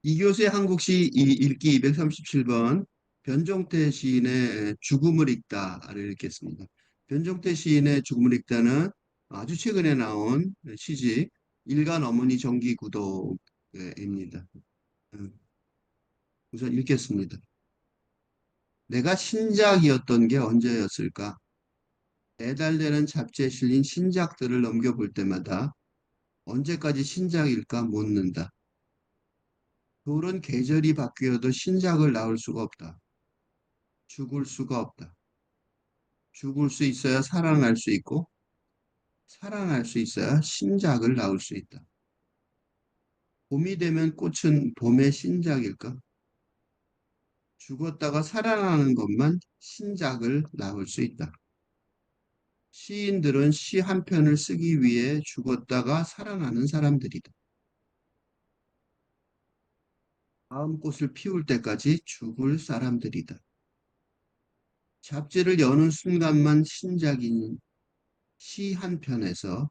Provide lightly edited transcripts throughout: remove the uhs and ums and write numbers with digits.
이교수의 한국시 읽기 237번 변종태 시인의 죽음을 읽다를 읽겠습니다. 변종태 시인의 죽음을 읽다는 아주 최근에 나온 시집 일간 어머니 정기구독입니다. 우선 읽겠습니다. 내가 신작이었던 게 언제였을까? 매달되는 잡지에 실린 신작들을 넘겨볼 때마다 언제까지 신작일까 묻는다. 겨울은 계절이 바뀌어도 신작을 낳을 수가 없다. 죽을 수가 없다. 죽을 수 있어야 살아날 수 있고, 살아날 수 있어야 신작을 낳을 수 있다. 봄이 되면 꽃은 봄의 신작일까? 죽었다가 살아나는 것만 신작을 낳을 수 있다. 시인들은 시 한 편을 쓰기 위해 죽었다가 살아나는 사람들이다. 다음 꽃을 피울 때까지 죽을 사람들이다. 잡지를 여는 순간만 신작인 시 한 편에서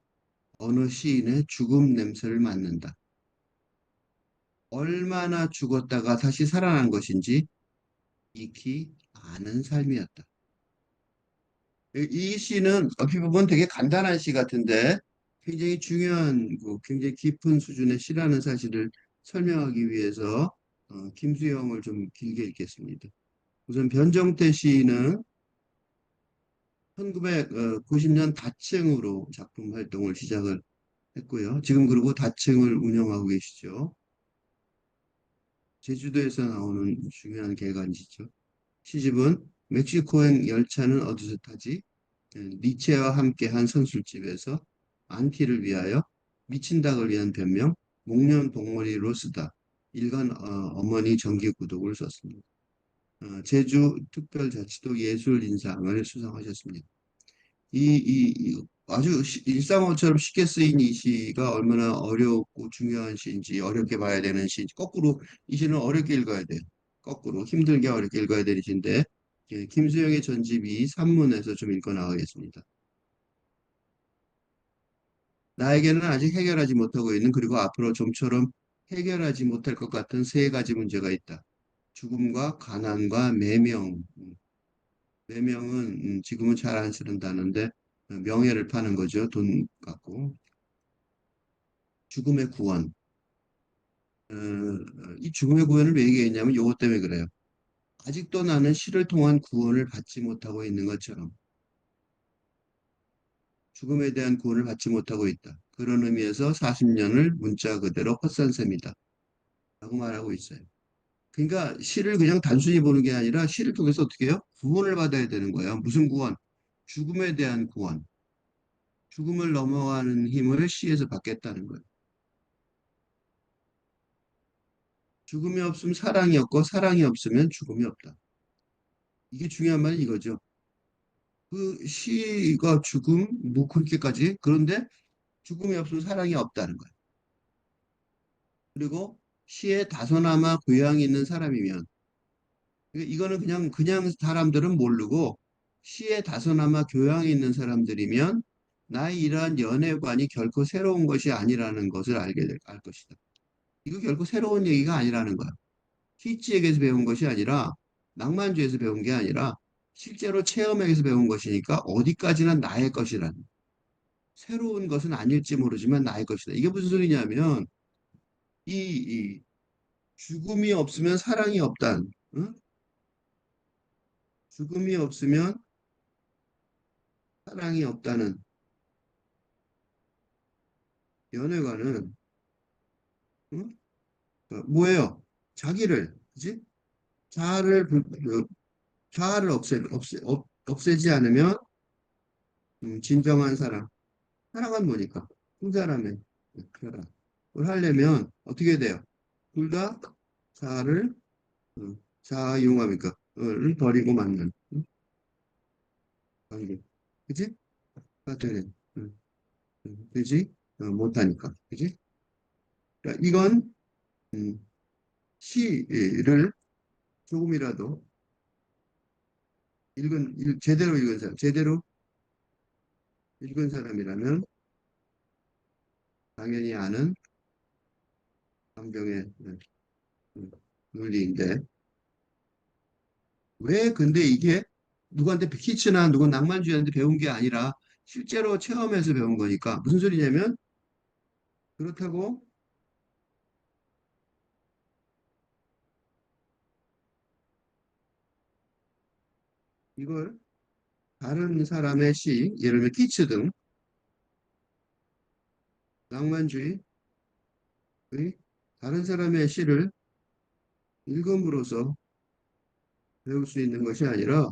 어느 시인의 죽음 냄새를 맡는다. 얼마나 죽었다가 다시 살아난 것인지 익히 아는 삶이었다. 이 시는 어떻게 보면 되게 간단한 시 같은데 굉장히 중요한, 굉장히 깊은 수준의 시라는 사실을 설명하기 위해서 김수영을 좀 길게 읽겠습니다. 우선 변정태 시인은 1990년 다층으로 작품 활동을 시작을 했고요. 지금 그리고 다층을 운영하고 계시죠. 제주도에서 나오는 중요한 개간이시죠. 시집은 멕시코행 열차는 어디서 타지? 니체와 함께한 선술집에서 안티를 위하여 미친 닭을 위한 변명, 목련 봉머리로 쓰다. 일간 어머니 정기구독을 썼습니다. 제주 특별자치도 예술인상을 수상하셨습니다. 아주 일상어처럼 쉽게 쓰인 이 시가 얼마나 어렵고 중요한 시인지 어렵게 봐야 되는 시인지 거꾸로 이 시는 어렵게 읽어야 돼요. 거꾸로 힘들게 어렵게 읽어야 되는 시인데 김수영의 전집이 산문에서 좀 읽어 나가겠습니다. 나에게는 아직 해결하지 못하고 있는 그리고 앞으로 좀처럼 해결하지 못할 것 같은 세 가지 문제가 있다. 죽음과 가난과 매명. 매명은 지금은 잘 안 쓰는 단어인데 명예를 파는 거죠. 돈 갖고. 죽음의 구원. 이 죽음의 구원을 왜 얘기했냐면 이것 때문에 그래요. 아직도 나는 시를 통한 구원을 받지 못하고 있는 것처럼 죽음에 대한 구원을 받지 못하고 있다. 그런 의미에서 40년을 문자 그대로 헛산 셈이다. 라고 말하고 있어요. 그러니까 시를 그냥 단순히 보는 게 아니라 시를 통해서 어떻게 해요? 구원을 받아야 되는 거예요. 무슨 구원? 죽음에 대한 구원. 죽음을 넘어가는 힘을 시에서 받겠다는 거예요. 죽음이 없으면 사랑이 없고 사랑이 없으면 죽음이 없다. 이게 중요한 말이 이거죠. 그 시가 죽음, 뭐 그렇게까지. 그런데 죽음이 없으면 사랑이 없다는 거예요. 그리고 시에 다소나마 교양이 있는 사람이면 그러니까 이거는 그냥 사람들은 모르고 시에 다소나마 교양이 있는 사람들이면 나의 이러한 연애관이 결코 새로운 것이 아니라는 것을 알 것이다. 이거 결코 새로운 얘기가 아니라는 거야. 히치에게서 배운 것이 아니라 낭만주에서 배운 게 아니라 실제로 체험에서 배운 것이니까 어디까지나 나의 것이라는 새로운 것은 아닐지 모르지만 나의 것이다. 이게 무슨 소리냐면 이 죽음이 없으면 사랑이 없단 응? 죽음이 없으면 사랑이 없다는 연애관은 응? 뭐예요? 자기를 그지? 자아를 자아를 없애지 않으면 진정한 사랑 사랑은 뭐니까 두 사람의 사랑을 하려면 어떻게 돼요? 둘 다 자아를 자아 이용합니까? 를 버리고 만는 관계 그지? 되는 되지? 못하니까 그지? 그러니까 이건 음, 시를 조금이라도 제대로 읽은 사람, 제대로 읽은 사람이라면 당연히 아는 강병의 음, 논리인데 왜 근데 이게 누구한테 키치나 누구 낭만주의한테 배운 게 아니라 실제로 체험해서 배운 거니까 무슨 소리냐면 그렇다고 이걸 다른 사람의 시 예를 들면 키츠 등 낭만주의의 다른 사람의 시를 읽음으로써 배울 수 있는 것이 아니라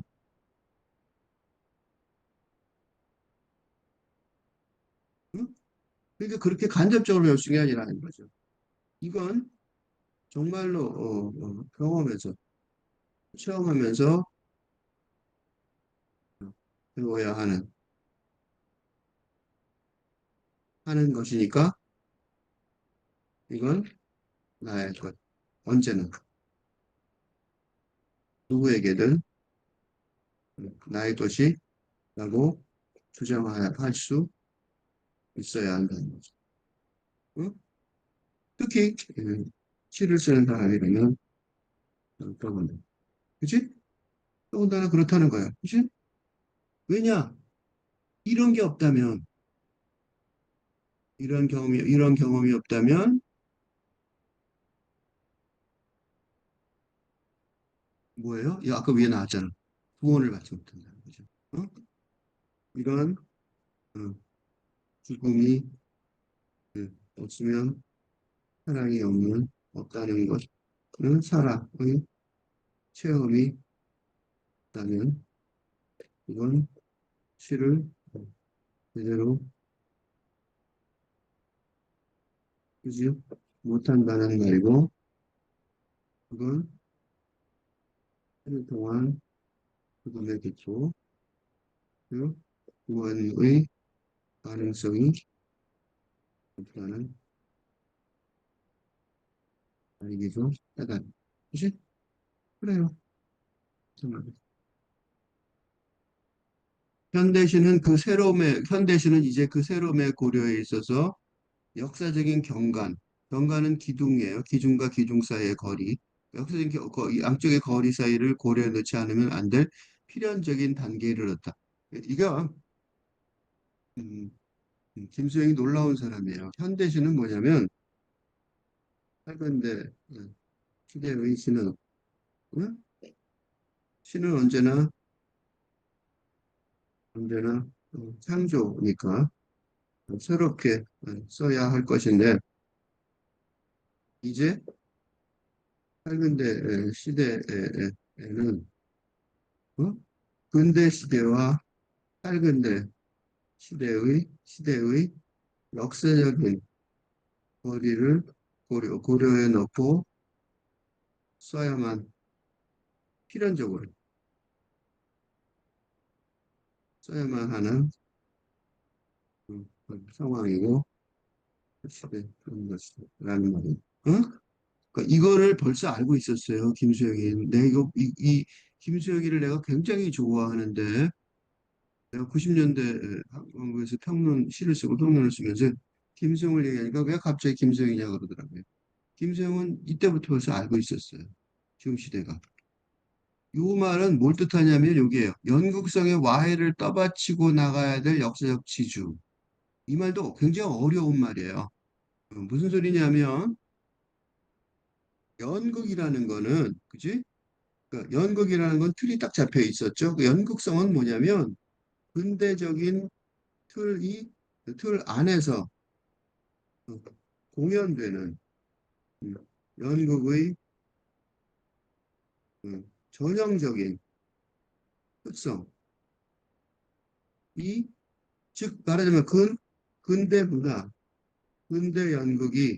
응? 그러니까 그렇게 간접적으로 배울 수 있는 게 아니라는 거죠. 이건 정말로 경험해서 체험하면서 배워야 하는 것이니까 이건 나의 것. 언제나 누구에게든 나의 것이라고 주장할 수 있어야 한다는 거죠. 응? 특히 시를 쓰는 사람이라면 더군다나 그치? 더군다나 그렇다는 거야. 그치? 왜냐? 이런 게 없다면 이런 경험이 없다면 뭐예요? 야, 아까 위에 나왔잖아. 구원을 받지 못한다는 거죠. 어? 이런 어, 죽음이 없으면 사랑이 없다는 것은 사랑의 체험이 있다면 이건 시를 제대로 쓰지 못한다는 말이고 그건 하루 동안 죽음의 기초 그 구원의 가능성이 없다는 말이기도 하다. 그치? 그래요. 정말. 현대시는 이제 그 새로움의 고려에 있어서 역사적인 경관은 기둥이에요. 기둥과 기둥 사이의 거리. 역사적인 이 양쪽의 거리 사이를 고려해 놓지 않으면 안 될 필연적인 단계에 이르렀다. 이거 음, 김수영이 놀라운 사람이에요. 현대시는 뭐냐면 할건대 시대의 시는 응? 시는 언제나 창조니까 새롭게 써야 할 것인데 이제 할근대 시대에는 어? 근대 시대와 할근대 시대의 역사적인 거리를 고려해 놓고 써야만 필연적으로 써야만 하는 상황이고 시대 그런 것이라는 말이에요. 어? 그러니까 이거를 벌써 알고 있었어요, 김수영이. 이 김수영이를 내가 굉장히 좋아하는데 내가 90년대 한국에서 시를 쓰고 평론을 쓰면서 김수영을 얘기하니까 왜 갑자기 김수영이냐 그러더라고요. 김수영은 이때부터 벌써 알고 있었어요. 지금 시대가. 이 말은 뭘 뜻하냐면 여기에요. 연극성의 와해를 떠받치고 나가야 될 역사적 지주. 이 말도 굉장히 어려운 말이에요. 무슨 소리냐면 연극이라는 거는 그지? 그러니까 연극이라는 건 틀이 딱 잡혀 있었죠. 그 연극성은 뭐냐면 근대적인 틀이 틀 안에서 어, 공연되는 음, 연극의 전형적인 특성. 즉 말하자면 근대 문화, 근대 연극이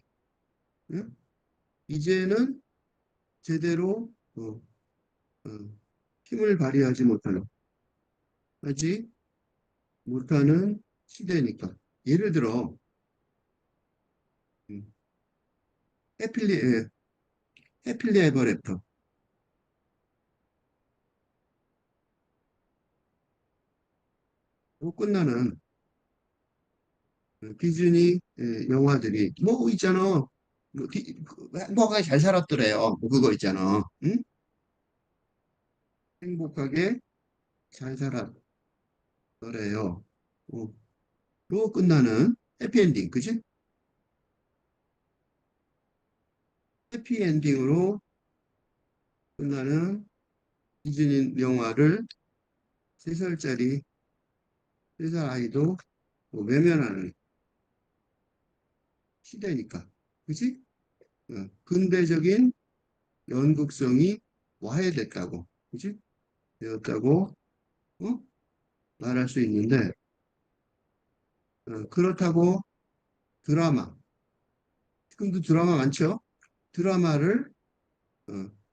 예? 이제는 제대로 어, 힘을 하지 못하는 시대니까. 예를 들어 음, 해필리 해필리 에버 애프터 끝나는 디즈니 영화들이 뭐 있잖아. 행복하게 잘 살았더래요. 뭐 그거 있잖아. 응? 행복하게 잘 살았더래요. 어, 그리고 끝나는 해피엔딩, 그지? 해피엔딩으로 끝나는 디즈니 영화를 3살짜리, 3살 아이도 뭐 외면하는 시대니까. 그지? 근대적인 연극성이 와해됐다고. 그지? 되었다고, 어? 말할 수 있는데, 그렇다고 드라마, 지금도 드라마 많죠? 드라마를,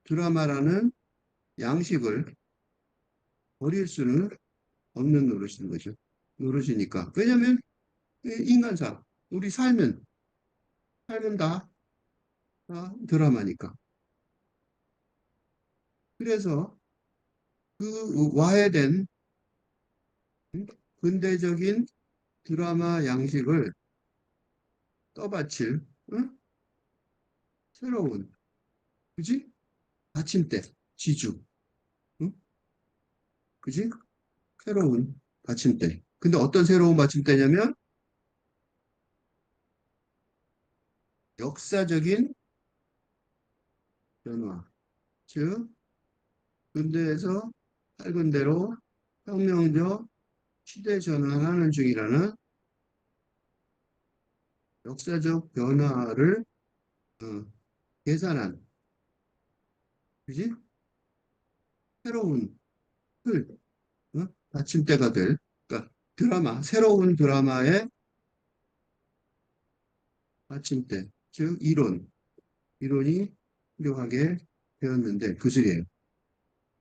드라마라는 양식을 버릴 수는 없는 노릇인 거죠. 노릇이니까. 왜냐면, 인간사, 우리 삶은 다 드라마니까. 그래서 그 와해된 근대적인 드라마 양식을 떠받칠 새로운, 그지? 받침대, 지주, 응? 그지? 새로운 받침대. 근데 어떤 새로운 받침대냐면 역사적인 변화. 즉, 근대에서 밝은 대로 혁명적 시대 전환하는 중이라는 역사적 변화를 어, 계산한, 그지? 새로운 틀, 받침대가 될, 그러니까 새로운 드라마의 받침대, 즉 이론이 필요하게 되었는데 그 소리예요.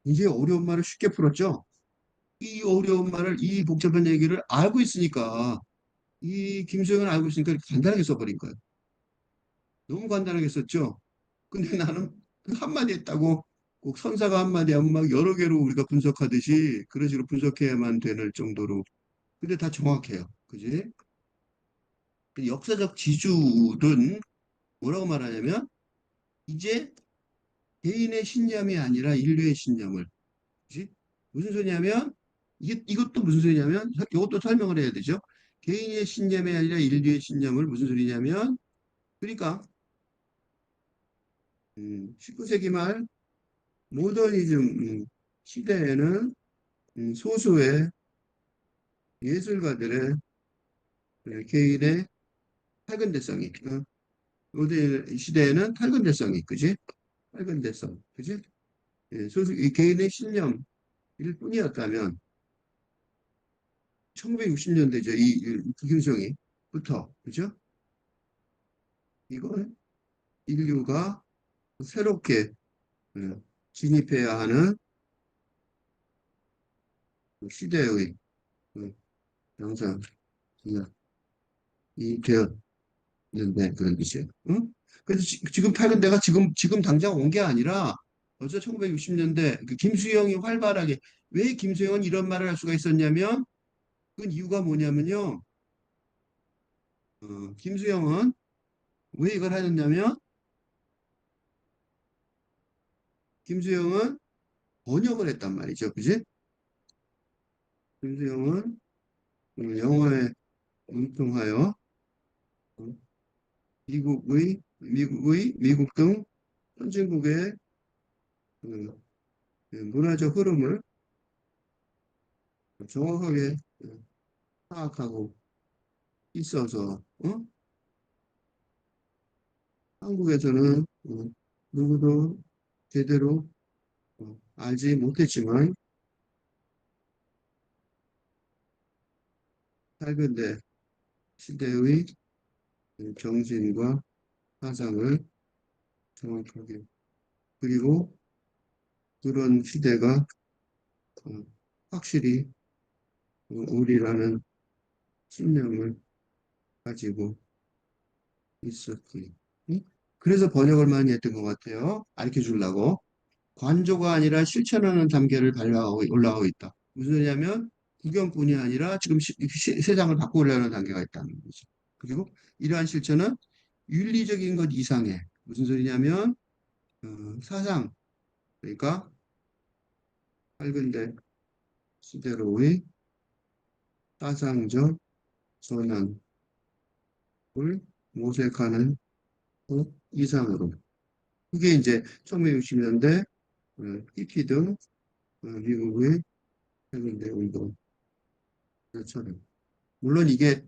이제 어려운 말을 쉽게 풀었죠? 이 어려운 말을, 이 복잡한 얘기를 알고 있으니까, 이 김수영은 알고 있으니까 이렇게 간단하게 써버린 거예요. 너무 간단하게 썼죠? 근데 나는 그 한마디 했다고 꼭 선사가 한마디 하면 막 여러 개로 우리가 분석하듯이 그런 식으로 분석해야만 되는 정도로. 근데 다 정확해요. 그지? 그 역사적 지주는 뭐라고 말하냐면, 이제 개인의 신념이 아니라 인류의 신념을. 그지? 무슨 소리냐면, 이것도 무슨 소리냐면, 이것도 설명을 해야 되죠. 개인의 신념이 아니라 인류의 신념을 무슨 소리냐면, 그러니까 19세기 말 모더니즘 시대에는 소수의 예술가들의 개인의 탈근대성이, 모던 시대에는 탈근대성이, 그지? 탈근대성, 그지? 소수 이 개인의 신념일 뿐이었다면 1960년대죠. 김정희부터, 그죠? 이건 인류가 새롭게 진입해야 하는 시대의 양상이 되었는데 그런 뜻이에요. 응? 그래서 지금 탈근 내가 지금 당장 온 게 아니라 벌써 1960년대 김수영이 활발하게, 왜 김수영은 이런 말을 할 수가 있었냐면, 그 이유가 뭐냐면요. 김수영은 왜 이걸 하였냐면, 김수영은 번역을 했단 말이죠. 그지? 김수영은 영어에 문통하여 어, 미국 등 선진국의 그, 문화적 흐름을 정확하게 파악하고 있어서, 한국에서는 누구도 제대로 알지 못했지만 탈근대 시대의 정신과 사상을 정확하게, 그리고 그런 시대가 어, 확실히 우리라는 신념을 가지고 있었지. 응? 그래서 번역을 많이 했던 것 같아요. 가르쳐 주려고. 관조가 아니라 실천하는 단계를 올라가고 있다. 무슨 소리냐면, 구경뿐이 아니라 지금 세상을 바꾸려는 단계가 있다는 거죠. 그리고 이러한 실천은 윤리적인 것 이상의 무슨 소리냐면 사상 그러니까 밝은데 시대로의 사상적 전환을 모색하는 것 이상으로 그게 이제 1960년대 히피 등 미국의 밝은대 운동처럼 물론 이게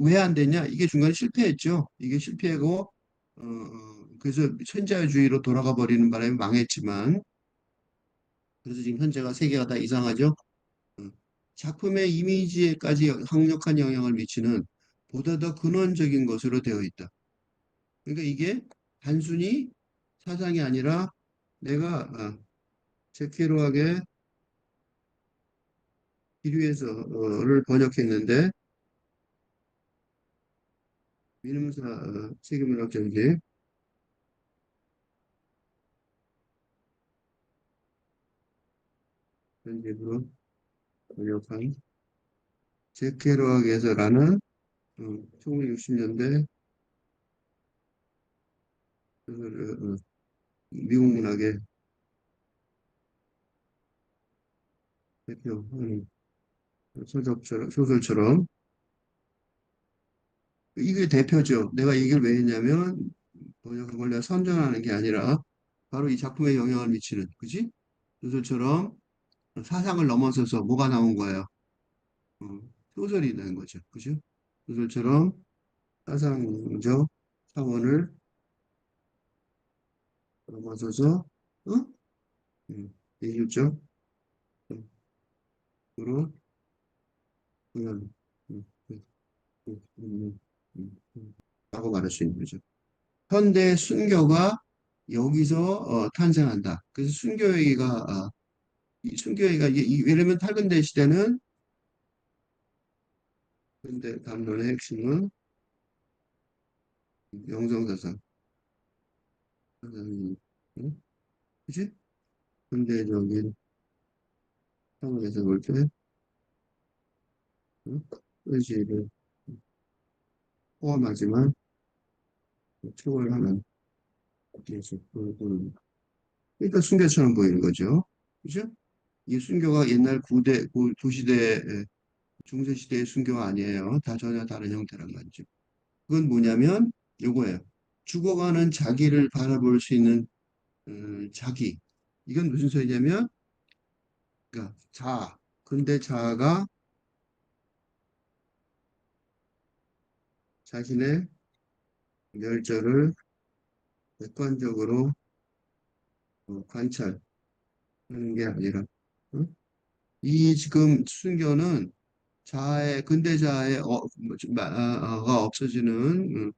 왜 안 됐냐? 이게 중간에 실패했죠. 이게 실패하고 그래서 현자유주의로 돌아가 버리는 바람에 망했지만 그래서 지금 현재가 세계가 다 이상하죠. 어, 작품의 이미지에까지 강력한 영향을 미치는 보다 더 근원적인 것으로 되어 있다. 그러니까 이게 단순히 사상이 아니라 내가 제키로하게 기류에서를 번역했는데 민음사 세계문학 전집 전집으로 번역한 제케로학에서라는 1960년대 미국 문학의 대표 소설처럼 이게 대표죠. 내가 이 얘기를 왜 했냐면 번역한 걸 내가 선전하는 게 아니라 바로 이 작품에 영향을 미치는 그지? 소설처럼 사상을 넘어서서 뭐가 나온 거예요? 어, 소설이 된 거죠. 그죠? 소설처럼 사상적 차원을 넘어서서 어? 예술적 으로 그냥 음, 음, 라고 말할 수 있는 거죠. 현대 순교가 여기서 탄생한다. 그래서 이 순교회가 왜냐면 탈근대 시대는 근대 담론의 핵심은 영성사상, 사상이, 응? 그치? 근대적인 상황에서 볼 때, 응? 의지를 포함하지만 초월하는 계속 그러니까 순교처럼 보이는 거죠. 그죠? 이 순교가 옛날 구시대, 중세시대의 순교가 아니에요. 다 전혀 다른 형태란 말이죠. 그건 뭐냐면 요거예요. 죽어가는 자기를 바라볼 수 있는 자기. 이건 무슨 소리냐면 그러니까 자아. 근데 자아가 자신의 멸절을 객관적으로 관찰하는 게 아니라 응? 이 지금 순교는 자아의 근대 자아의 가 없어지는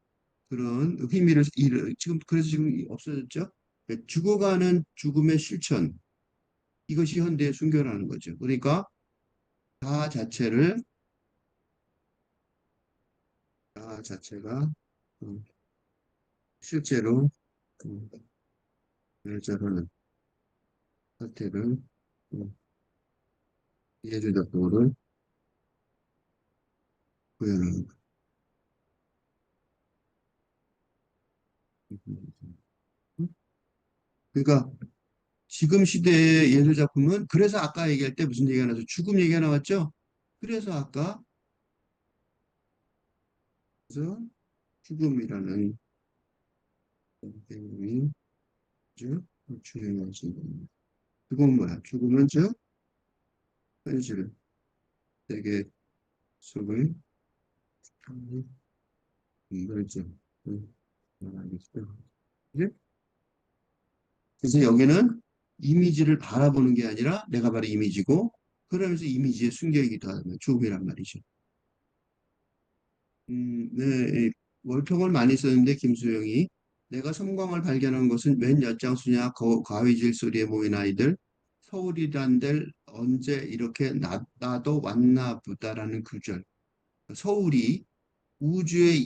그런 의미를 지금 그래서 지금 없어졌죠. 그러니까 죽어가는 죽음의 실천 이것이 현대의 순교라는 거죠. 그러니까 자아 자체를 자아 자체가 음, 실제로 음, 멸절하는 사태를 예술작품으로 구현하는 거. 그러니까 지금 시대의 예술작품은 그래서 아까 얘기할 때 무슨 얘기가 나서 죽음 얘기가 나왔죠. 그래서 아까 그래서 죽음이라는 개념이 아주 중요한 질문입니다. 죽음은 뭐야? 죽음은 즉 현실 세계 속의 멸종 말하겠죠. 그지? 그래서 여기는 이미지를 바라보는 게 아니라 내가 바로 이미지고 그러면서 이미지의 순결이기도 하면 죽음이란 말이죠. 네, 월평을 많이 썼는데 김수영이 내가 섬광을 발견한 것은 웬 엿장수냐 과위질 소리에 모인 아이들 서울이란 데를 언제 이렇게 나도 왔나 보다라는 구절. 서울이 우주의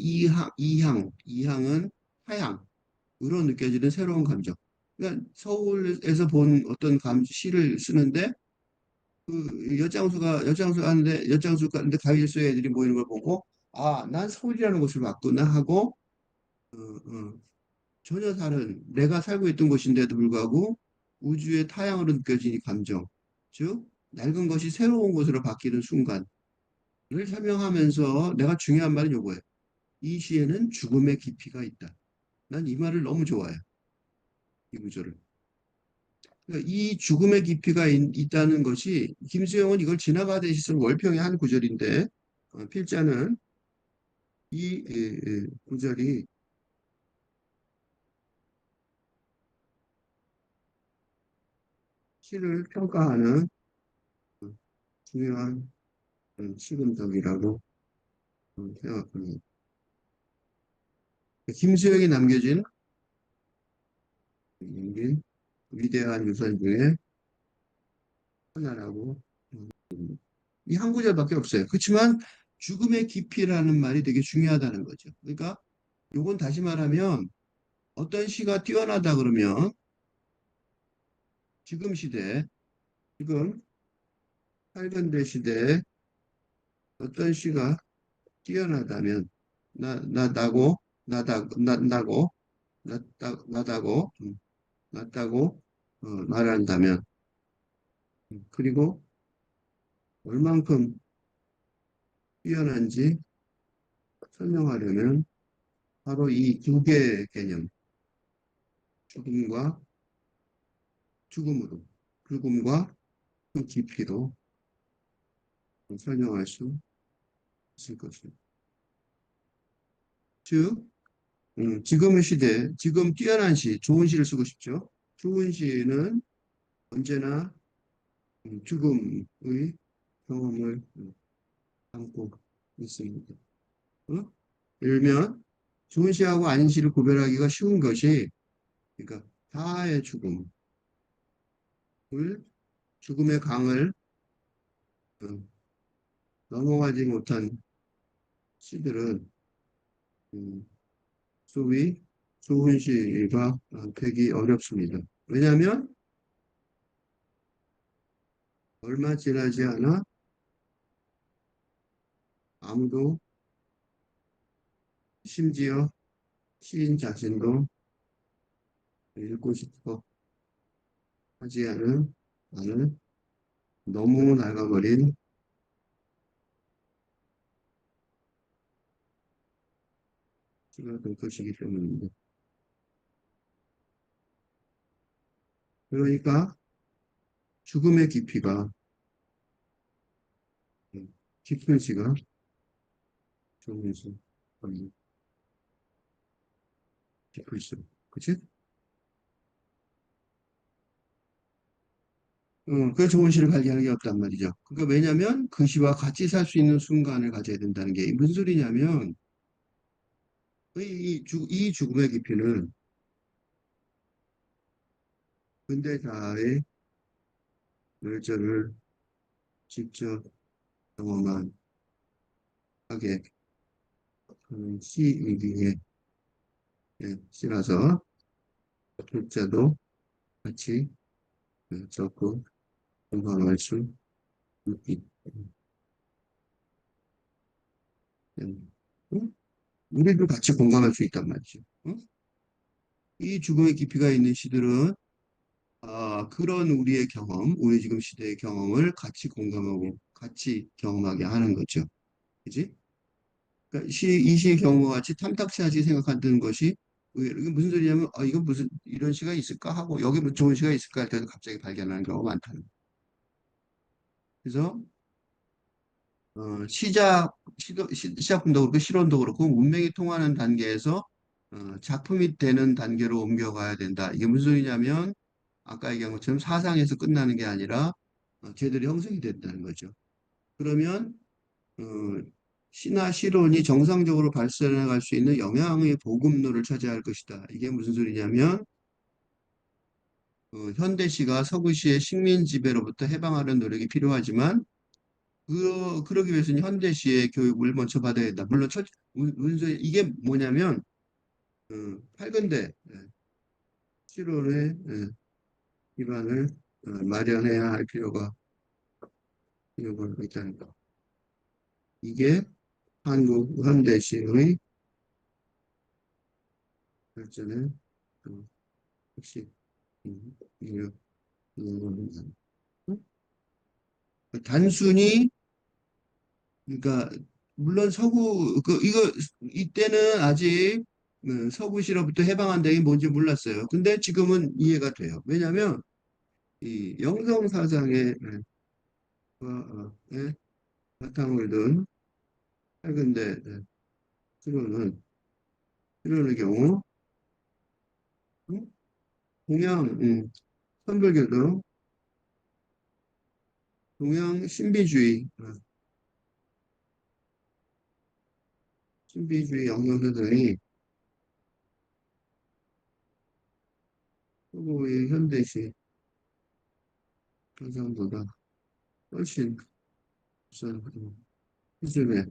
이항은 타향으로 느껴지는 새로운 감정. 그러니까 서울에서 본 어떤 시를 쓰는데 그 엿장수 가는데 가위질 쏘 애들이 모이는 걸 보고 난 서울이라는 곳을 봤구나 하고 어, 어, 전혀 다른 내가 살고 있던 곳인데도 불구하고 우주의 타향으로 느껴지는 감정, 즉 낡은 것이 새로운 것으로 바뀌는 순간을 설명하면서 내가 중요한 말은 요거예요. 이 시에는 죽음의 깊이가 있다. 난 이 말을 너무 좋아해요. 이 구조를. 그러니까 이 죽음의 깊이가 있다는 것이 김수영은 이걸 지나가듯이 쓴 월평의 한 구절인데 필자는 이 구절이 시를 평가하는 중요한 시금석이라고 생각합니다. 김수영이 남겨진 위대한 유산 중에 하나라고 이 한 구절밖에 없어요. 그렇지만 죽음의 깊이라는 말이 되게 중요하다는 거죠. 그러니까 요건 다시 말하면 어떤 시가 뛰어나다 그러면 지금 시대, 지금 팔근대 시대에 어떤 시가 뛰어나다면 나다고 나다고 낫다고 말한다면 그리고 얼만큼 뛰어난지 설명하려면 바로 이 두 개의 개념, 죽음과 죽음으로, 죽음과 그 깊이로 설명할 수 있을 것입니다. 즉, 지금의 시대, 지금 뛰어난 시, 좋은 시를 쓰고 싶죠. 좋은 시는 언제나 죽음의 경험을 담고 있습니다. 어? 일면 좋은 시하고 아닌 시를 구별하기가 쉬운 것이, 그러니까 다의 죽음을, 죽음의 강을 어, 넘어가지 못한 시들은 음, 소위 좋은 시가 되기 어렵습니다. 왜냐하면 얼마 지나지 않아 아무도 심지어 시인 자신도 읽고 싶어 하지 않은 너무 낡아버린 시가 될 것이기 때문입니다. 그러니까 죽음의 깊이가 깊은 시가 좋은 시, 깊은 시, 그치? 그 좋은 시를 발견하는 게 없단 말이죠. 그러니까 왜냐하면 그 시와 같이 살 수 있는 순간을 가져야 된다는 게 무슨 소리냐면 이 죽음의 깊이는 근대사의 멸절을 직접 경험한 하게 하는 시이기에 시라서 독자도 같이 적극 공감할 수 있기 때문에 응? 우리도 같이 공감할 수 있단 말이죠. 응? 이 죽음의 깊이가 있는 시들은 그런 우리의 경험, 우리 지금 시대의 경험을 같이 공감하고 같이 경험하게 하는 거죠. 그지? 그러니까 이 시의 경우와 같이 탐탁치 않게 생각하는 것이 이게 무슨 소리냐면 이건 무슨 이런 시가 있을까 하고 여기 뭐 좋은 시가 있을까 할 때도 갑자기 발견하는 경우가 많다는 거예요. 그래서 시작품도 그렇고 실험도 그렇고 문맥이 통하는 단계에서 작품이 되는 단계로 옮겨가야 된다. 이게 무슨 소리냐면 아까 얘기한 것처럼 사상에서 끝나는 게 아니라 제대로 형성이 된다는 거죠. 그러면 어, 시나 실론이 정상적으로 발전해 갈 수 있는 영향의 보급로를 차지할 것이다. 이게 무슨 소리냐면 현대시가 서구시의 식민 지배로부터 해방하는 노력이 필요하지만 그러기 위해서는 현대시의 교육을 먼저 받아야 된다. 물론 무슨 소리 이게 뭐냐면 팔근대 실론의 기반을 마련해야 할 필요가 있다는 거. 이게 한국 현대시의 발전에 혹시 이거 이거는 단순히 그러니까 물론 서구 그 이거 이때는 아직 서구 실업부터 해방한 다이 뭔지 몰랐어요. 근데 지금은 이해가 돼요. 왜냐하면 이 영성 사상의 예, 바탕을 둔 근데 그거는 이러는 경우 음? 동양 선불교도 동양 신비주의 신비주의 영성사상이 서구의 현대시 사상보다 훨씬 우선 기술의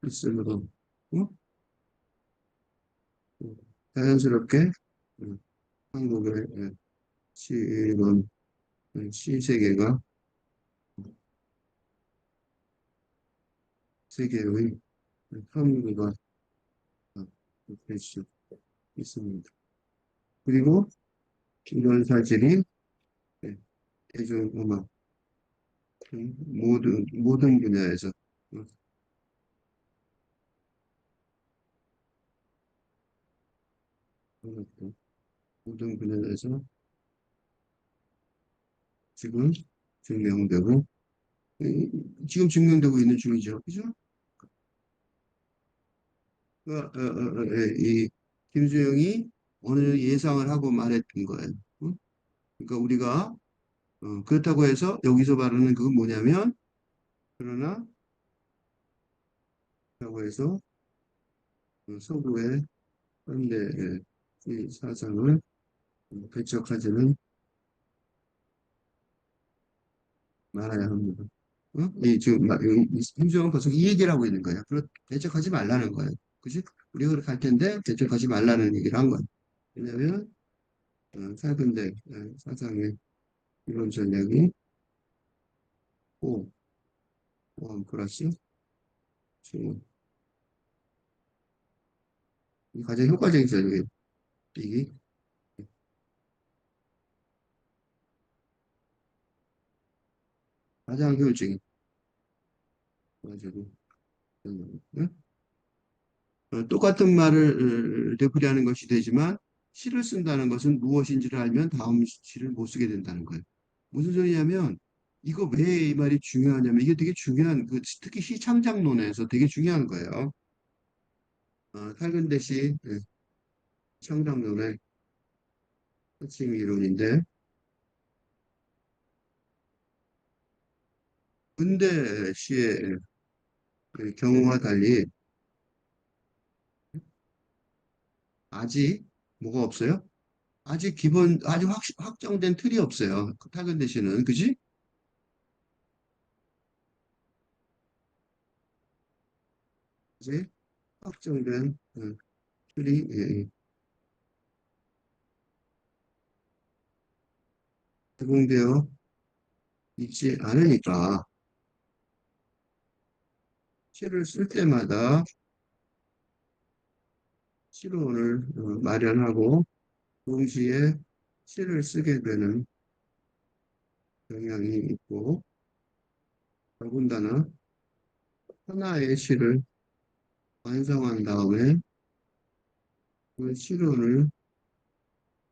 있으므로 어? 어, 자연스럽게 어, 한국의 시론 시세계가 세계의 선구가 될 수 있습니다. 그리고 이런 사실이 네, 대중음악 모든 분야에서 어, 모든 분야에서 지금 증명되고 지금 증명되고 있는 중이죠. 그죠? 이 김수영이 오늘 예상을 하고 말했던 거예요. 응? 그러니까 우리가 그렇다고 해서 여기서 말하는 그건 뭐냐면 그러나 그렇다고 해서 서구의 현대 이 사상을 배척하지는 말아야 합니다. 이 지금 김수영은 계속 이 얘기를 하고 있는 거예요. 배척하지 말라는 거예요. 그지? 우리가 그렇게 할 텐데 배척하지 말라는 얘기를 한 거예요. 왜냐하면 사근대 사상의 이론 전략이 호, 호함 플러스 지금 이 가장 효과적인 전략이 이게 가장 효율적인 가지고 똑같은 말을 되풀이하는 것이 되지만 시를 쓴다는 것은 무엇인지를 알면 다음 시를 못 쓰게 된다는 거예요. 무슨 소리냐면 이거 왜 이 말이 중요하냐면 이게 되게 중요한 특히 시 창작론에서 되게 중요한 거예요. 탈근대 시 창작론의 핵심 이론인데 근대 시의 그 경우와 달리 아직 뭐가 없어요? 아직 확정된 틀이 없어요. 탈근대 시는 그지? 아직 확정된 틀이 제공되어 있지 않으니까 시를 쓸 때마다 시론을 마련하고 동시에 시를 쓰게 되는 경향이 있고 더군다나 하나의 시를 완성한 다음에 그 시론을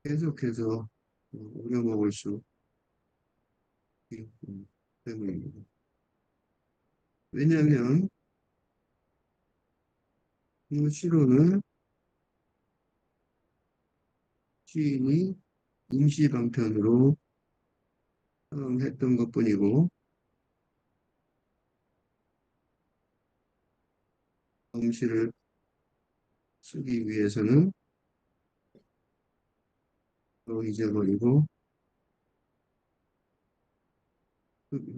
계속해서 우려먹을 수 있기 때문입니다. 왜냐하면 이 시론은 시인이 임시 방편으로 사용했던 것뿐이고 음시를 쓰기 위해서는 또 잊어버리고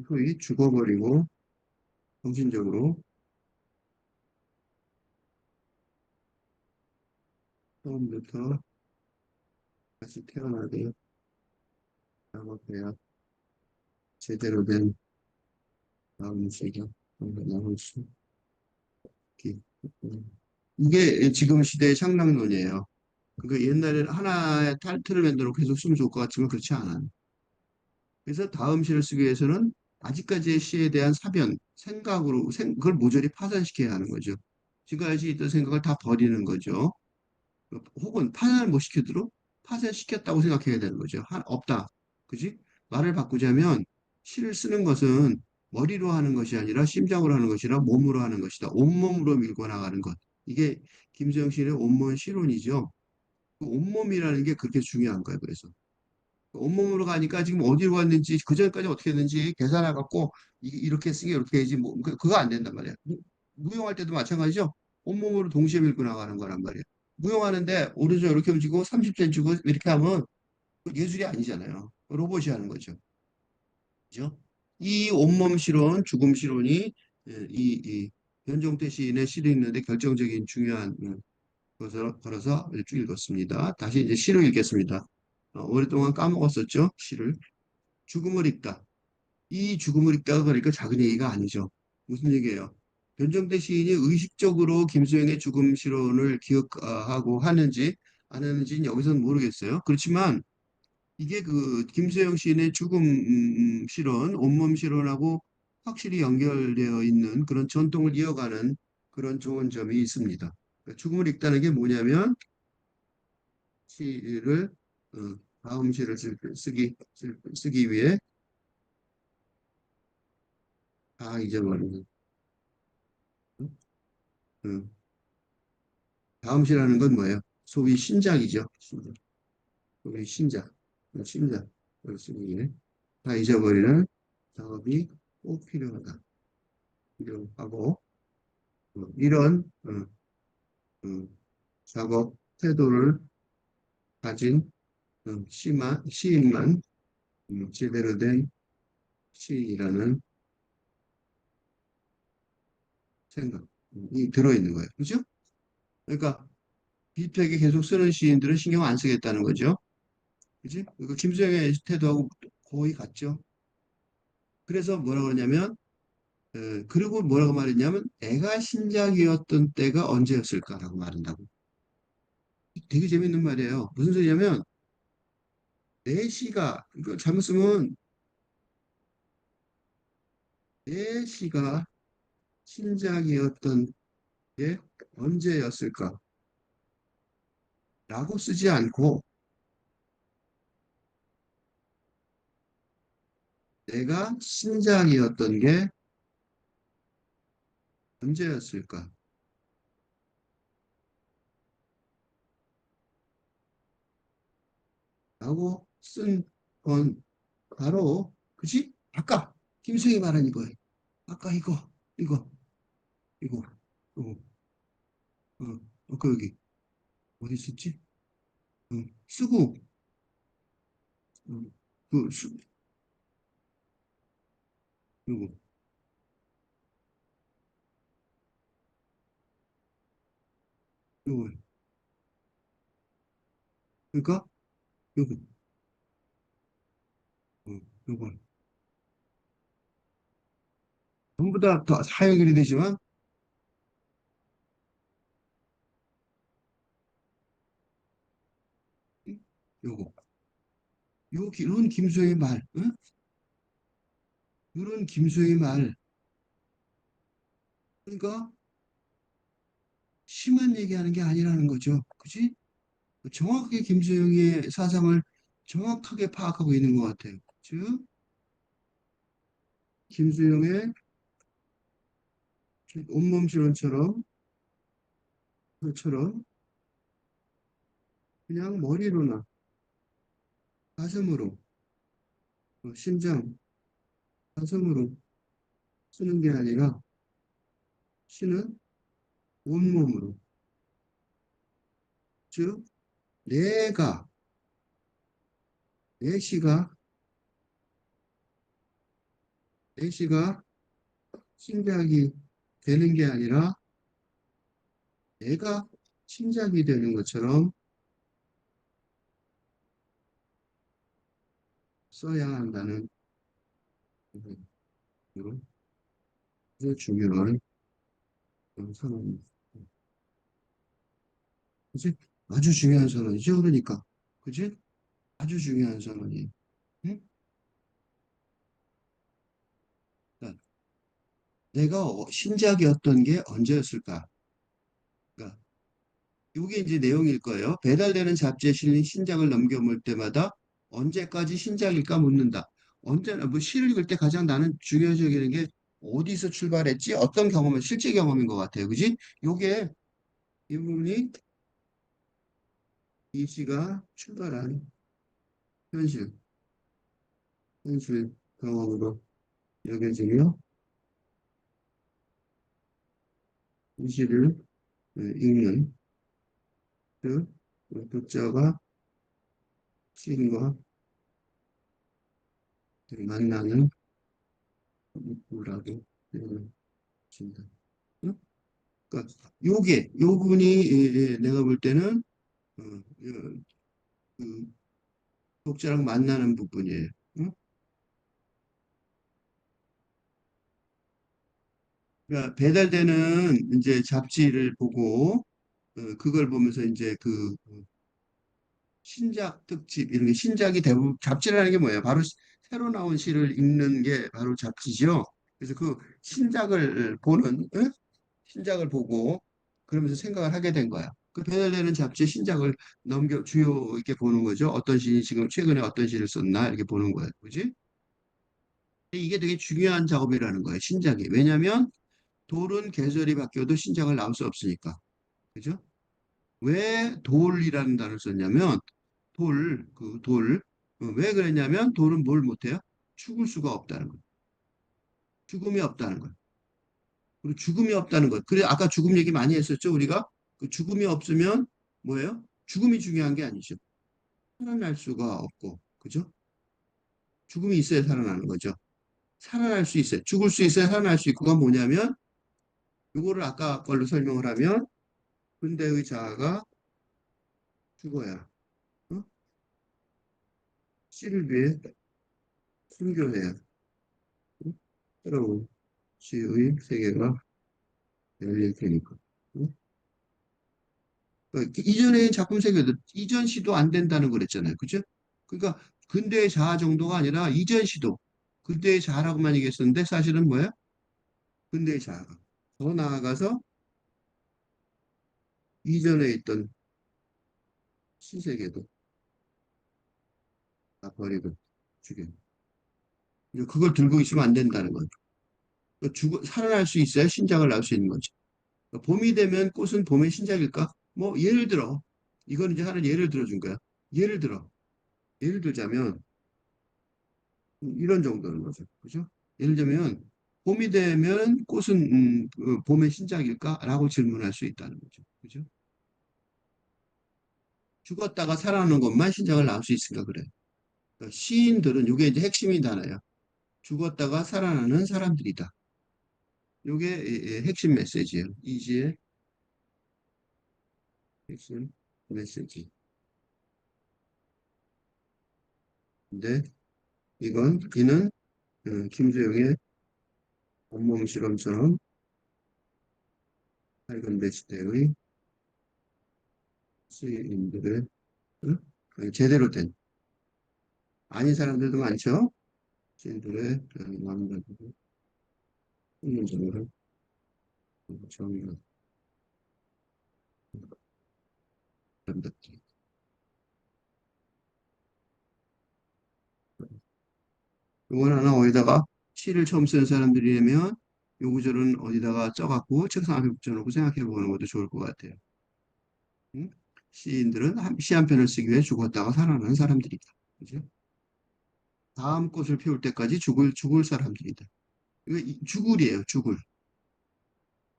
소위 죽어버리고 정신적으로 처음부터 다시 태어나게 작업해야 제대로 된 음식이 나올 수 있기. 이게 지금 시대의 창작론이에요. 그러니까 옛날에는 하나의 타이틀을 만들어 계속 쓰면 좋을 것 같지만 그렇지 않아요. 그래서 다음 시를 쓰기 위해서는 아직까지의 시에 대한 사변, 생각으로, 그걸 모조리 파산시켜야 하는 거죠. 지금까지 있던 생각을 다 버리는 거죠. 혹은 파산을 못 시켜도록 파산시켰다고 생각해야 되는 거죠. 없다. 그지? 말을 바꾸자면 시를 쓰는 것은 머리로 하는 것이 아니라 심장으로 하는 것이라 몸으로 하는 것이다. 온몸으로 밀고 나가는 것. 이게 김수영 시인의 온몸 시론이죠. 그 온몸이라는 게 그렇게 중요한 거예요. 그래서. 온몸으로 가니까 지금 어디로 갔는지 그 전까지 어떻게 했는지 계산해 갖고 이렇게 쓰게 이렇게 해야지 뭐 그거 안 된단 말이야. 무용할 때도 마찬가지죠. 온몸으로 동시에 밀고 나가는 거란 말이야. 무용하는데 오른쪽 이렇게 움직이고 30cm 주고 이렇게 하면 그 예술이 아니잖아요. 로봇이 하는 거죠. 그죠? 이 온몸 실론, 죽음 실론이 이 변종태 시인의 시를 읽는데 결정적인 중요한 것을 걸어서 쭉 읽었습니다. 다시 이제 시를 읽겠습니다. 오랫동안 까먹었었죠, 시를. 죽음을 읽다. 이 죽음을 읽다가 그러니까 작은 얘기가 아니죠. 무슨 얘기예요? 변정태 시인이 의식적으로 김수영의 죽음 실론을 기억하고 하는지 안 하는지는 여기서는 모르겠어요. 그렇지만 이게 그 김수영 시인의 죽음 실론, 온몸 실론하고 확실히 연결되어 있는 그런 전통을 이어가는 그런 좋은 점이 있습니다. 그러니까 죽음을 읽다는 게 뭐냐면 시를 다음 시를 쓰기 위해 다 잊어버리는 음, 다음 시라는 건 뭐예요? 소위 신작이죠. 신작. 소위 신작. 신작을 쓰기 위해 다 잊어버리는 작업이 꼭 필요하다. 필요하고 이런 작업 태도를 가진 시인만 제대로 된 시인이라는 생각이 들어있는 거예요. 그죠? 그러니까 비슷하게 계속 쓰는 시인들은 신경 안 쓰겠다는 거죠. 그지? 그러니까 김수영의 태도하고 거의 같죠. 그래서 뭐라고 하냐면, 그리고 뭐라고 말했냐면, 내가 신작이었던 때가 언제였을까라고 말한다고. 되게 재밌는 말이에요. 무슨 소리냐면, 내 시가, 이거 잘못 쓰면, 내 시가 신작이었던 게 언제였을까라고 쓰지 않고, 내가 신작이었던 게 언제였을까라고 쓴 건 바로, 그지? 아까 김수영이 말한 이거예요. 아까 이거, 어, 아까 여기, 어디 있었지? 쓰고, 어, 그, 요거, 요거, 그러니까, 요거, 요거. 전부 다 사연결이 되지만, 요거, 이런 김수영의 말, 응? 이런 김수영의 말, 그러니까, 심한 얘기하는 게 아니라는 거죠. 그지? 정확하게 김수영의 사상을 정확하게 파악하고 있는 것 같아요. 즉, 김수영의 온몸 실험처럼, 그처럼, 그냥 머리로나 가슴으로, 심장, 가슴으로 쓰는 게 아니라 시는 온몸으로. 즉, 내가, 내 시가, 내 시가 신작이 되는 게 아니라 내가 신작이 되는 것처럼 써야 한다는 그런 아주 중요한 상황입니다. 그치? 아주 중요한 선언이죠. 그러니까. 그지? 아주 중요한 선언이. 응? 그러니까 내가 신작이었던 게 언제였을까? 그러니까 이게 이제 내용일 거예요. 배달되는 잡지에 실린 신작을 넘겨볼 때마다 언제까지 신작일까 묻는다. 언제나 뭐 시를 읽을 때 가장 나는 중요하게 게 어디서 출발했지? 어떤 경험은 실제 경험인 것 같아요. 그지? 요게 이 부분이 이 시가 출발한 현실, 현실 경험으로 여겨지며 이 시를 읽는 그 독자가 시인과 만나는 문구라고 표현합니다. 응? 그러니까 요게 요 부분이 내가 볼 때는 어, 그 독자랑 만나는 부분이에요. 응? 그러니까 배달되는 이제 잡지를 보고 그걸 보면서 이제 그 신작 특집 이런 게 신작이 대부분 잡지라는 게 뭐예요? 바로 새로 나온 시를 읽는 게 바로 잡지죠. 그래서 그 신작을 보는 신작을 보고 그러면서 생각을 하게 된 거야. 그 배달되는 잡지의 신작을 넘겨 주요 이렇게 보는 거죠. 어떤 시인이 지금 최근에 어떤 시를 썼나 이렇게 보는 거예요. 그지? 이게 되게 중요한 작업이라는 거예요. 신작이. 왜냐하면 돌은 계절이 바뀌어도 신작을 나올 수 없으니까. 그죠? 왜 돌이라는 단어를 썼냐면 왜 그랬냐면 돌은 뭘 못해요? 죽을 수가 없다는 거예요. 죽음이 없다는 거예요. 그리고 죽음이 없다는 거예요. 그래 아까 죽음 얘기 많이 했었죠, 우리가? 그 죽음이 없으면 뭐예요? 죽음이 중요한 게 아니죠. 살아날 수가 없고, 그죠? 죽음이 있어야 살아나는 거죠. 살아날 수 있어요. 죽을 수 있어야 살아날 수 있고가 뭐냐면 이거를 아까 걸로 설명을 하면 근대의 자아가 죽어야 어? 씨를 위해 순교해야 어? 새로운 시의 세계가 열릴 테니까. 어? 그러니까 이전의 작품 세계도 이전 시도 안 된다는 그랬잖아요. 그죠? 그러니까 근대의 자아 정도가 아니라 이전 시도 근대의 자아라고만 얘기했었는데 사실은 뭐야? 근대의 자아가 더 나아가서 이전에 있던 신세계도 다 버리고 죽여. 그걸 들고 있으면 안 된다는 거죠. 살아날 수 있어야 신작을 낳을 수 있는 거죠. 그러니까 봄이 되면 꽃은 봄의 신작일까? 뭐 예를 들어 이건 이제 하는 예를 들어준 거야. 예를 들어 예를 들자면 이런 정도는 거죠. 그죠? 예를 들면 봄이 되면 꽃은 그 봄의 신작일까? 라고 질문할 수 있다는 거죠. 그죠? 죽었다가 살아나는 것만 신작을 낳을 수 있을까 그래. 그러니까 시인들은 이게 이제 핵심이잖아요. 죽었다가 살아나는 사람들이다. 이게 핵심 메시지예요. 이지의 핵심 메시지. 근데 이는 김수영의 온몸 실험처럼 밝은 시대의 시인들의 제대로 된 아닌 사람들도 많죠. 시인들의 마음가짐을 훈련적으로 정의한다. 이건 하나 어디다가 시를 처음 쓰는 사람들이라면 요 구절은 어디다가 써갖고 책상 앞에 붙여놓고 생각해 보는 것도 좋을 것 같아요. 응? 시인들은 시 한 편을 쓰기 위해 죽었다가 살아나는 사람들이다. 그죠? 다음 꽃을 피울 때까지 죽을 사람들이다. 이거 죽을이에요, 죽을.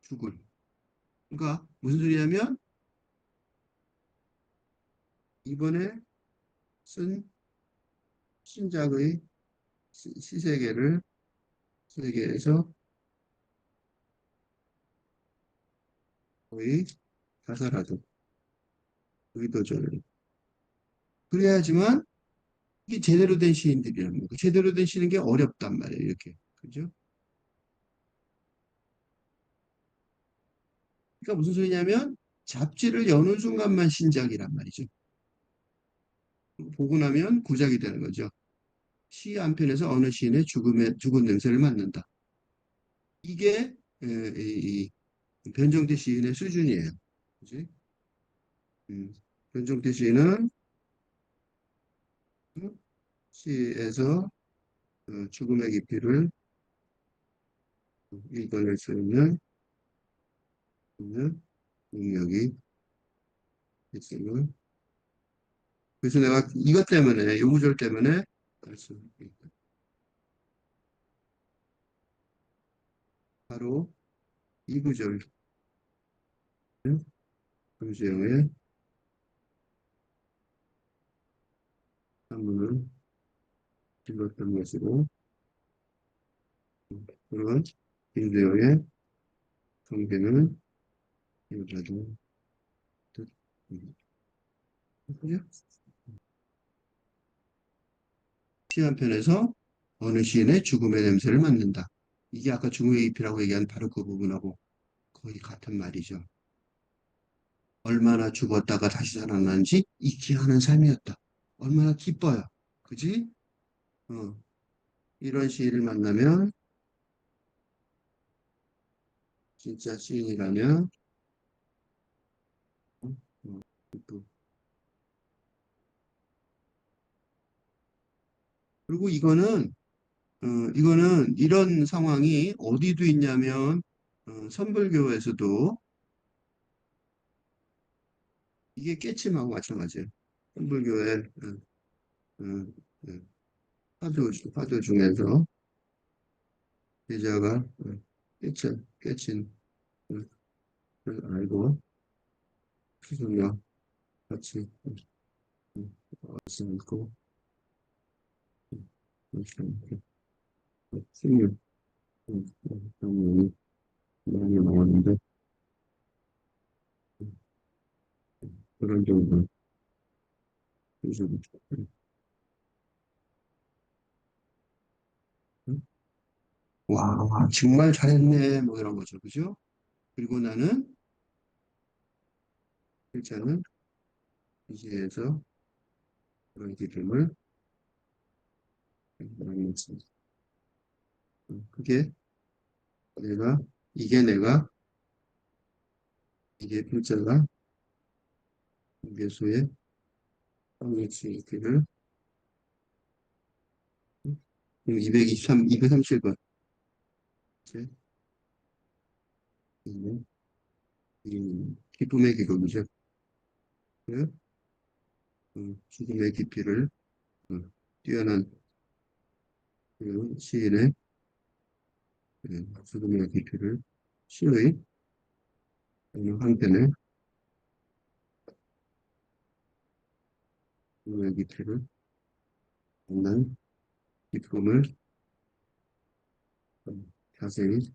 죽을. 그러니까 무슨 소리냐면 이번에 쓴 신작의 시세계를 세계에서 거의 자살하듯 의도적으로. 그래야지만 이게 제대로 된 시인들이라는 거예요. 제대로 된 시는 게 어렵단 말이에요, 이렇게. 그죠? 그러니까 무슨 소리냐면 잡지를 여는 순간만 신작이란 말이죠. 보고 나면 고작이 되는 거죠. 시 한 편에서 어느 시인의 죽은 냄새를 맡는다. 이게 이 변종태 시인의 수준이에요. 그지? 음, 변종태 시인은 시에서 죽음의 깊이를 읽어낼 수 있는 능력이 있음을. 그래서 내가 이것 때문에, 요 구절 때문에 알 수 있다. 바로 이 구절, 금수영의 한문을 읽었던 것이고, 그런 김수영의 성경을 읽어도 뜻. 그죠? 시 한 편에서 어느 시인의 죽음의 냄새를 맡는다. 이게 아까 죽음의 잎이라고 얘기한 바로 그 부분하고 거의 같은 말이죠. 얼마나 죽었다가 다시 살아나는지 익히하는 삶이었다. 얼마나 기뻐요. 그지? 어, 이런 시인을 만나면 진짜 시인이라면 어, 기쁘. 그리고 이거는 이런 상황이 어디도 있냐면 선불교에서도 이게 깨침하고 마찬가지예요. 선불교의 어, 어, 화두 중에서 제자가 깨친 걸 알고 스승과 같이 왔으니까 생유 병이 많이 나왔는데 그런 정도 그래서 와 정말 잘했네 뭐 이런 거죠 그죠? 그리고 나는 실제는 이지에서 그런 기쁨을 많이 했습니다. 그게 내가 이게 내가 이게 필자가 예수의 성육신기를 223, 237번 이제 이 기쁨의 기록이죠. 그 죽음의 깊이를 뛰어난 그 시인의 죽음의 깊이를 시의 어느 한편에 죽음의 깊이를 만난 기쁨을 자세히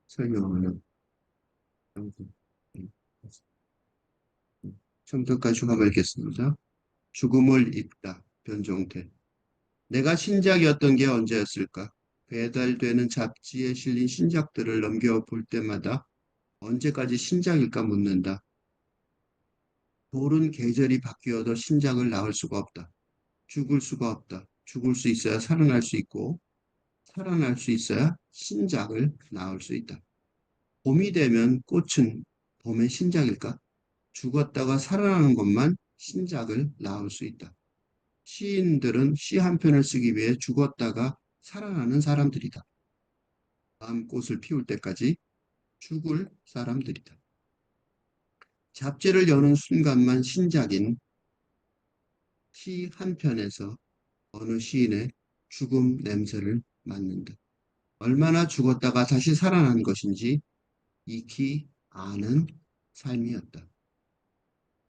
설명하는 방송. 처음부터까지 가봐야겠습니다. 죽음을 잊다. 변종태. 내가 신작이었던 게 언제였을까? 배달되는 잡지에 실린 신작들을 넘겨볼 때마다 언제까지 신작일까 묻는다. 돌은 계절이 바뀌어도 신작을 낳을 수가 없다. 죽을 수가 없다. 죽을 수 있어야 살아날 수 있고, 살아날 수 있어야 신작을 낳을 수 있다. 봄이 되면 꽃은 봄의 신작일까? 죽었다가 살아나는 것만 신작을 낳을 수 있다. 시인들은 시 한 편을 쓰기 위해 죽었다가 살아나는 사람들이다. 다음 꽃을 피울 때까지 죽을 사람들이다. 잡지를 여는 순간만 신작인 시 한 편에서 어느 시인의 죽음 냄새를 맡는다. 얼마나 죽었다가 다시 살아난 것인지 익히 아는 삶이었다.